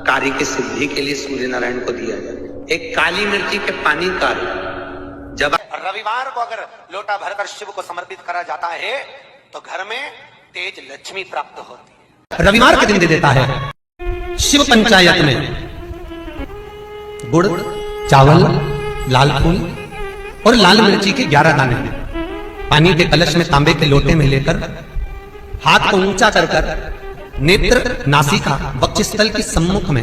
कार्य की सिद्धि के लिए सूर्य नारायण को दिया जाए। एक काली मिर्ची के पानी का जब रविवार को अगर लोटा भरकर शिव को समर्पित करा जाता है तो घर में तेज लक्ष्मी प्राप्त होती है। रविवार के दिन दे देता है। शिव पंचायत में गुड़, चावल, लाल फूल और लाल मिर्ची के 11 दाने पानी के कलश में तांबे के लोटे में लेकर हाथ को ऊंचा कर नेत्र, नासिका, वक्षस्थल के सम्मुख में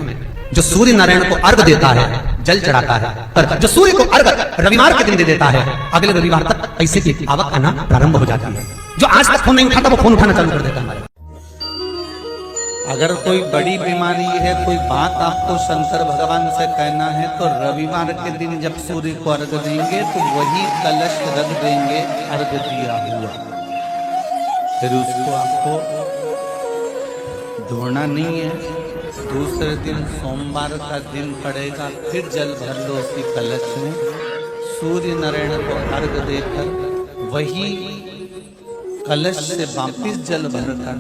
जो सूर्य नारायण को अर्घ देता है, जल चढ़ाता है, पर जो सूर्य को अर्घ रविवार के दिन दे देता है, अगले रविवार तक पैसे की आवक आना प्रारंभ हो जाती है। जो आज तक फोन नहीं उठाता वो फोन उठाना चालू कर देता है। अगर कोई बड़ी बीमारी है, कोई बात आपको शंकर भगवान से कहना है, तो रविवार के दिन जब सूर्य को अर्घ देंगे तो वही कलश रख देंगे अर्घ दिया हुआ, फिर उसको आपको धोना नहीं है। दूसरे दिन सोमवार का दिन पड़ेगा, फिर जल भर लो उसी कलश में, सूर्य नारायण को अर्घ देकर वही कलश से वापिस जल भरकर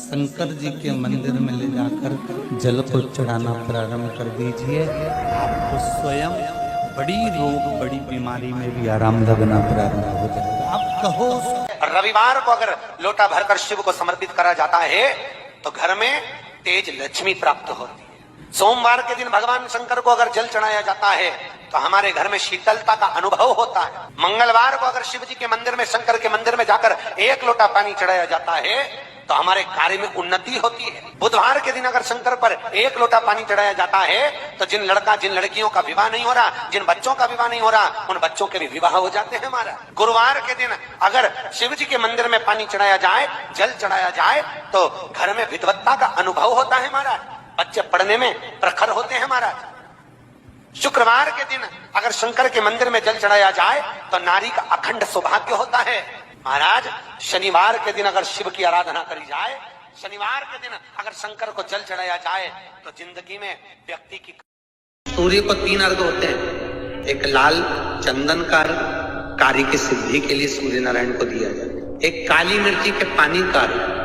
शंकर जी के मंदिर में ले जाकर जल को चढ़ाना प्रारंभ कर दीजिए। आपको स्वयं बड़ी रोग, बड़ी बीमारी में भी आराम लगना प्रारंभ हो जाएगा। आप कहो रविवार को अगर लोटा भरकर शिव को समर्पित करा जाता है तो घर में तेज लक्ष्मी प्राप्त होती है। सोमवार के दिन भगवान शंकर को अगर जल चढ़ाया जाता है तो हमारे घर में शीतलता का अनुभव होता है। मंगलवार को अगर शिव जी के मंदिर में, शंकर के मंदिर में जाकर 1 लोटा पानी चढ़ाया जाता है तो हमारे कार्य में उन्नति होती है। बुधवार के दिन अगर शंकर पर 1 लोटा पानी चढ़ाया जाता है तो जिन लड़कियों का विवाह नहीं हो रहा, जिन बच्चों का विवाह नहीं हो रहा, उन बच्चों के भी विवाह हो जाते हैं हमारा। गुरुवार के दिन अगर शिव जी के मंदिर में पानी चढ़ाया जाए, जल चढ़ाया जाए तो घर में विद्वत्ता का अनुभव होता है हमारा, बच्चे पढ़ने में प्रखर होते हैं महाराज। शुक्रवार के दिन अगर शंकर के मंदिर में जल चढ़ाया जाए तो नारी का अखंड सौभाग्य होता है महाराज। शनिवार के दिन अगर शिव की आराधना करी जाए, शनिवार के दिन अगर शंकर को जल चढ़ाया जाए तो जिंदगी में व्यक्ति की। सूर्य को 3 अर्घ होते हैं। एक लाल चंदन का अर्घ कार्य की सिद्धि के लिए सूर्य नारायण को दिया जाए। एक काली मिर्ची के पानी का अर्घ,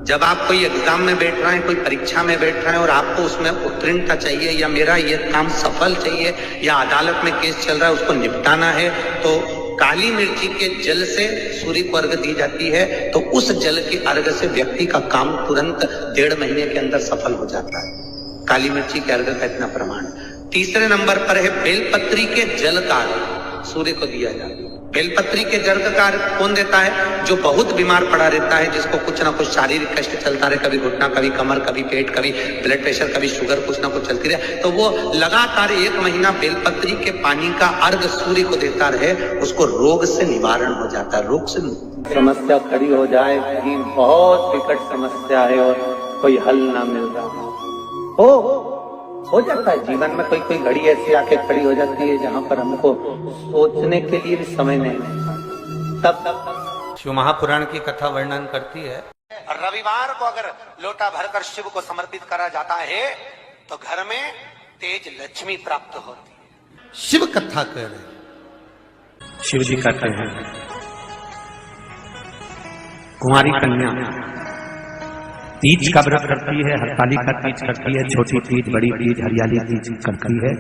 जब आप कोई एग्जाम में बैठ रहे हैं, कोई परीक्षा में बैठ रहे हैं और आपको उसमें उत्तीर्णता चाहिए या मेरा ये काम सफल चाहिए या अदालत में केस चल रहा है उसको निपटाना है, तो काली मिर्ची के जल से सूर्य को अर्घ दी जाती है। तो उस जल के अर्घ से व्यक्ति का काम तुरंत 1.5 महीने के अंदर सफल हो जाता है। काली मिर्ची के अर्घ का इतना प्रमाण। तीसरे नंबर पर है बेलपत्री के जल का अर्घ सूर्य को दिया जाता है। बेलपत्री के जल का अर्घ कौन देता है? जो बहुत बीमार पड़ा रहता है, जिसको कुछ ना कुछ शारीरिक कष्ट चलता रहे, कभी घुटना, कभी कमर, कभी पेट, कभी ब्लड प्रेशर, कभी शुगर, कुछ ना कुछ चलती रहे, तो वो लगातार 1 महीना बेलपत्री के पानी का अर्घ सूर्य को देता रहे, उसको रोग से निवारण हो जाता है। रोग से समस्या खड़ी हो जाए, कहीं बहुत विकट समस्या है और कोई हल ना मिल रहा हो जाता है जीवन में। कोई घड़ी ऐसी आके खड़ी हो जाती है जहाँ पर हमको सोचने के लिए भी समय नहीं मिलता। तब शिव महापुराण की कथा वर्णन करती है। रविवार को अगर लोटा भरकर शिव को समर्पित करा जाता है तो घर में तेज लक्ष्मी प्राप्त होती है। शिव कथा कह रहे शिव जी कहते हैं, कुंवारी कन्या तीज का व्रत करती है, हरतालिका तीज करती है, छोटी तीज, बड़ी तीज, हरियाली तीज करती है,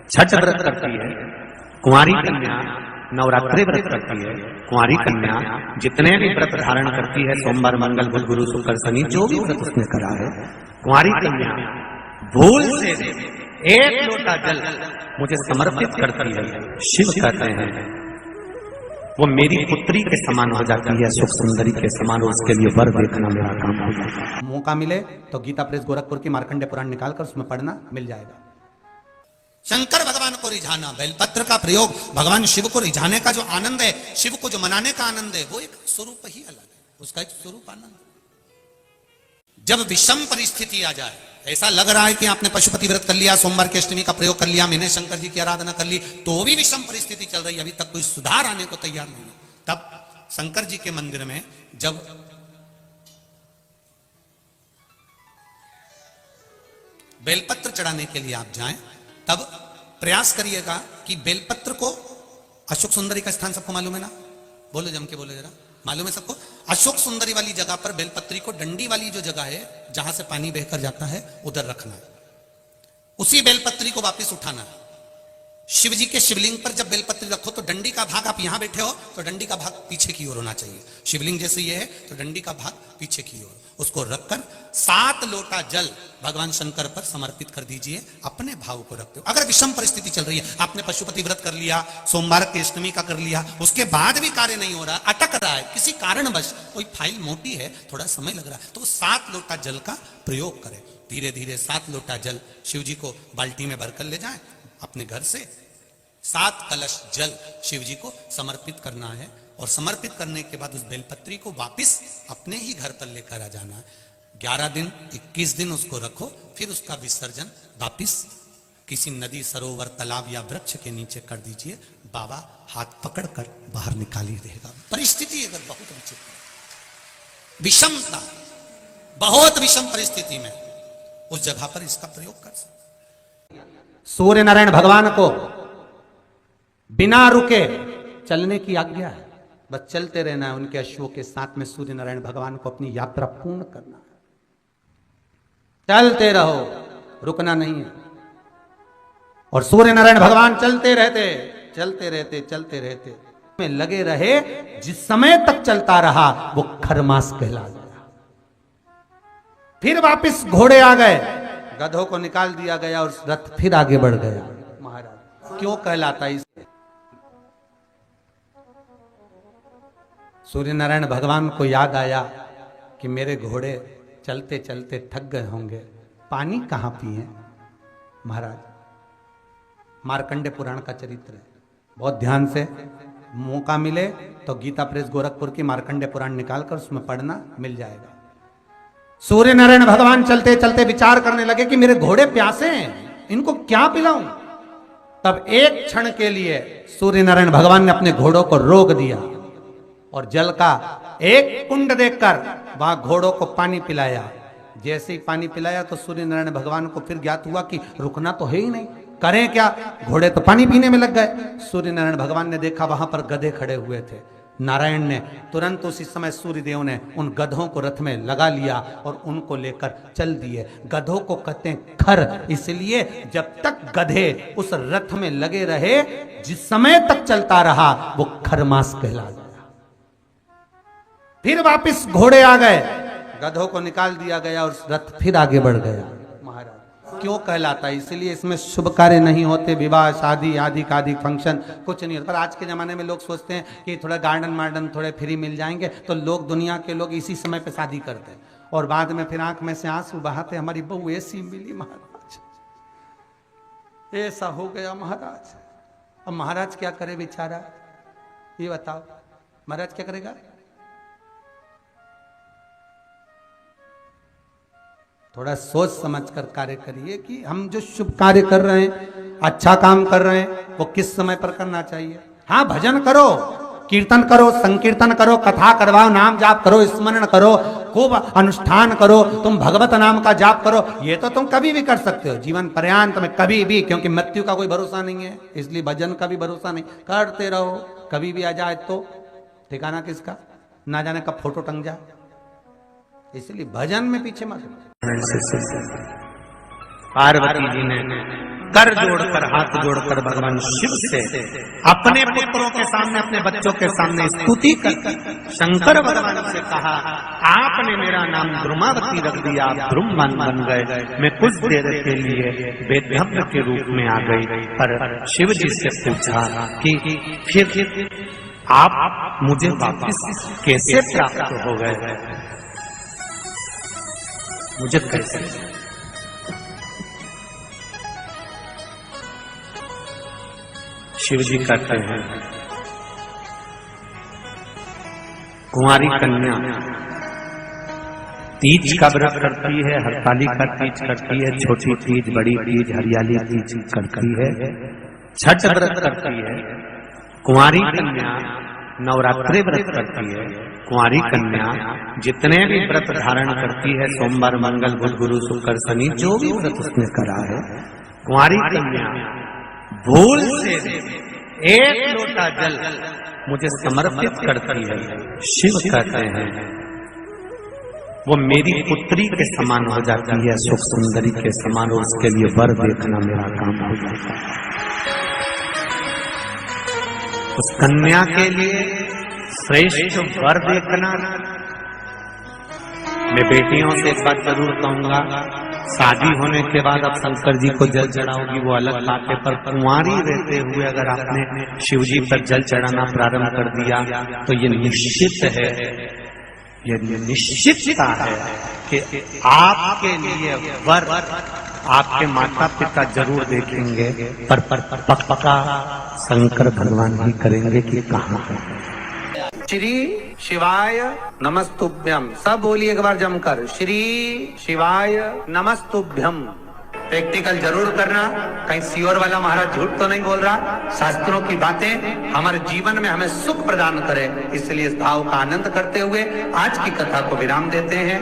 छठ व्रत करती है। कुंवारी कन्या नवरात्रि व्रत करती है। कुंवारी कन्या जितने भी व्रत धारण करती है, सोमवार, मंगल, बुध, गुरु, शुक्र, शनि, जो भी व्रत उसने करा है, कुंवारी कन्या भूल से 1 लोटा जल मुझे समर्पित करती है। शिव कहते हैं वो मेरी पुत्री के समान हो जाती है, सुख सुंदरी के समान, उसके लिए वर देखना मेरा काम हो जाता है। मौका मिले तो गीता प्रेस गोरखपुर की मार्कंडे पुराण निकालकर उसमें पढ़ना मिल जाएगा। शंकर भगवान को रिझाना, बेलपत्र का प्रयोग भगवान शिव को रिझाने का जो आनंद है, शिव को जो मनाने का आनंद है, वो एक स्वरूप ही अलग है, उसका एक स्वरूप आनंद। जब विषम परिस्थिति आ जाए, ऐसा लग रहा है कि आपने पशुपति व्रत कर लिया, सोमवार की अष्टमी का प्रयोग कर लिया, मैंने शंकर जी की आराधना कर ली, तो भी विषम परिस्थिति चल रही है, अभी तक कोई सुधार आने को तैयार नहीं है, तब शंकर जी के मंदिर में जब बेलपत्र चढ़ाने के लिए आप जाएं, तब प्रयास करिएगा कि बेलपत्र को, अशोक सुंदरी का स्थान सबको मालूम है ना? बोलो, जम के बोलो जरा, मालूम है सबको? अशोक सुंदरी वाली जगह पर बेलपत्री को डंडी वाली जो जगह है जहां से पानी बहकर जाता है उधर रखना है। उसी बेलपत्री को वापस उठाना। शिव जी के शिवलिंग पर जब बेलपत्री रखो तो डंडी का भाग, आप यहां बैठे हो तो डंडी का भाग पीछे की ओर होना चाहिए। शिवलिंग जैसे ये है तो डंडी का भाग पीछे की ओर, उसको रखकर 7 लोटा जल भगवान शंकर पर समर्पित कर दीजिए अपने भाव को रखते हो। अगर विषम परिस्थिति चल रही है, आपने पशुपति व्रत कर लिया, सोमवार की अष्टमी का कर लिया, उसके बाद भी कार्य नहीं हो रहा, अटक रहा है, किसी कारणवश कोई फाइल मोटी है, थोड़ा समय लग रहा है, तो 7 लोटा जल का प्रयोग करें। धीरे धीरे 7 लोटा जल शिव जी को बाल्टी में भरकर ले जाएं अपने घर से। 7 कलश जल शिव जी को समर्पित करना है और समर्पित करने के बाद उस बेलपत्री को वापस अपने ही घर पर लेकर आ जाना है। 11 दिन 21 दिन उसको रखो, फिर उसका विसर्जन वापिस किसी नदी, सरोवर, तालाब या वृक्ष के नीचे कर दीजिए। बाबा हाथ पकड़कर बाहर निकाली देगा। परिस्थिति अगर बहुत विचित्र, विषमता, बहुत विषम परिस्थिति में उस जगह पर इसका प्रयोग कर सकते। सूर्य नारायण भगवान को बिना रुके चलने की आज्ञा है, बस चलते रहना है उनके अश्वों के साथ में। सूर्य नारायण भगवान को अपनी यात्रा पूर्ण करना है, चलते रहो, रुकना नहीं है। और सूर्य नारायण भगवान चलते रहते चलते रहते चलते रहते में लगे रहे। जिस समय तक चलता रहा वो खरमास कहला गया। फिर वापिस घोड़े आ गए, गधों को निकाल दिया गया और रथ फिर आगे बढ़ गया। महाराज क्यों कहलाता इसे? सूर्य नारायण भगवान को याद आया कि मेरे घोड़े चलते चलते थक गए होंगे, पानी कहां पिए? महाराज मार्कंडे पुराण का चरित्र है, बहुत ध्यान से मौका मिले तो गीता प्रेस गोरखपुर की मार्कंडे पुराण निकालकर उसमें पढ़ना, मिल जाएगा। सूर्य नारायण भगवान चलते चलते विचार करने लगे कि मेरे घोड़े प्यासे हैं, इनको क्या पिलाऊं? तब एक क्षण के लिए सूर्य नारायण भगवान ने अपने घोड़ों को रोक दिया और जल का एक कुंड देखकर वहां घोड़ों को पानी पिलाया। जैसे ही पानी पिलाया तो सूर्य नारायण भगवान को फिर ज्ञात हुआ कि रुकना तो है ही नहीं, करें क्या? घोड़े तो पानी पीने में लग गए। सूर्य नारायण भगवान ने देखा वहां पर गधे खड़े हुए थे। नारायण ने तुरंत उसी समय सूर्यदेव ने उन गधों को रथ में लगा लिया और उनको लेकर चल दिए। गधों को कहते हैं खर, इसलिए जब तक गधे उस रथ में लगे रहे, जिस समय तक चलता रहा वो खरमास कहला गया। फिर वापिस घोड़े आ गए, गधों को निकाल दिया गया और रथ फिर आगे बढ़ गया। महाराज क्यों कहलाता है? इसलिए इसमें शुभ कार्य नहीं होते, विवाह, शादी आदि का आदि फंक्शन कुछ नहीं होता। पर आज के जमाने में लोग सोचते हैं कि थोड़ा गार्डन वार्डन थोड़े फ्री मिल जाएंगे तो लोग, दुनिया के लोग इसी समय पे शादी करते हैं और बाद में फिर आंख में से आंसू बहाते, हमारी बहू ऐसी मिली महाराज, ऐसा हो गया महाराज। अब महाराज क्या करे बेचारा, ये बताओ महाराज क्या करेगा? थोड़ा सोच समझकर कार्य करिए कि हम जो शुभ कार्य कर रहे हैं, अच्छा काम कर रहे हैं, वो किस समय पर करना चाहिए। हाँ, भजन करो, कीर्तन करो, संकीर्तन करो, कथा करवाओ, नाम जाप करो, स्मरण करो, खूब अनुष्ठान करो, तुम भगवत नाम का जाप करो, ये तो तुम कभी भी कर सकते हो जीवन पर्यांत में, कभी भी, क्योंकि मृत्यु का कोई भरोसा नहीं है, इसलिए भजन का भी भरोसा नहीं। करते रहो, कभी भी आ जाए तो ठिकाना किसका, ना जाने कब फोटो टंग जाए, इसलिए भजन में पीछे मत। पार्वती जी ने कर जोड़कर, हाथ जोड़कर भगवान शिव से अपने पुत्रों के सामने, अपने बच्चों के सामने स्तुति कर शंकर भगवान से कहा, आपने मेरा नाम द्रुमावती रख दिया, आप द्रुमवन बन गए, मैं कुछ देर के लिए वेदव्य के रूप में आ गई। पर शिव जी से पूछा कि फिर आप मुझे वापस कैसे प्राप्त हो गए, मुझे कैसे? शिव जी कहते हैं, कुंवारी कन्या तीज का व्रत करती है, हरतालिका तीज करती है, छोटी तीज, बड़ी तीज, हरियाली तीज करती है, छठ व्रत करती है। कुंवारी कन्या नवरात्रि व्रत करती है। कुंवारी कन्या जितने भी व्रत धारण करती है, सोमवार, मंगल, बुध, गुरु, शुक्र, शनि, जो भी व्रत उसने करा है, कुंवारी कन्या भूल से 1 लोटा जल मुझे समर्पित करती है। शिव कहते हैं, वो मेरी पुत्री के समान हो जाती है, सुख सुंदरी के समान, और उसके लिए वर देखना मेरा काम हो जाता है। उस कन्या के लिए श्रेष्ठ वर देखना। मैं बेटियों से एक बात जरूर कहूंगा, शादी होने के बाद अब शंकर जी को जल चढ़ाओगी वो अलग बात है, पर कुंवारी रहते हुए अगर आपने शिव जी पर जल चढ़ाना प्रारंभ कर दिया तो ये निश्चित है, ये निश्चितता है कि आपके लिए वर आपके माता पिता जरूर देखेंगे, पर पक्का शंकर भगवान ही करेंगे कि कहाँ है। श्री शिवाय नमस्तुभ्यम, सब बोलिए एक बार जमकर, श्री शिवाय नमस्तुभ्यम। प्रैक्टिकल जरूर करना, कहीं सियोर वाला महाराज झूठ तो नहीं बोल रहा। शास्त्रों की बातें हमारे जीवन में हमें सुख प्रदान करे, इसलिए इस भाव का आनंद करते हुए आज की कथा को विराम देते हैं।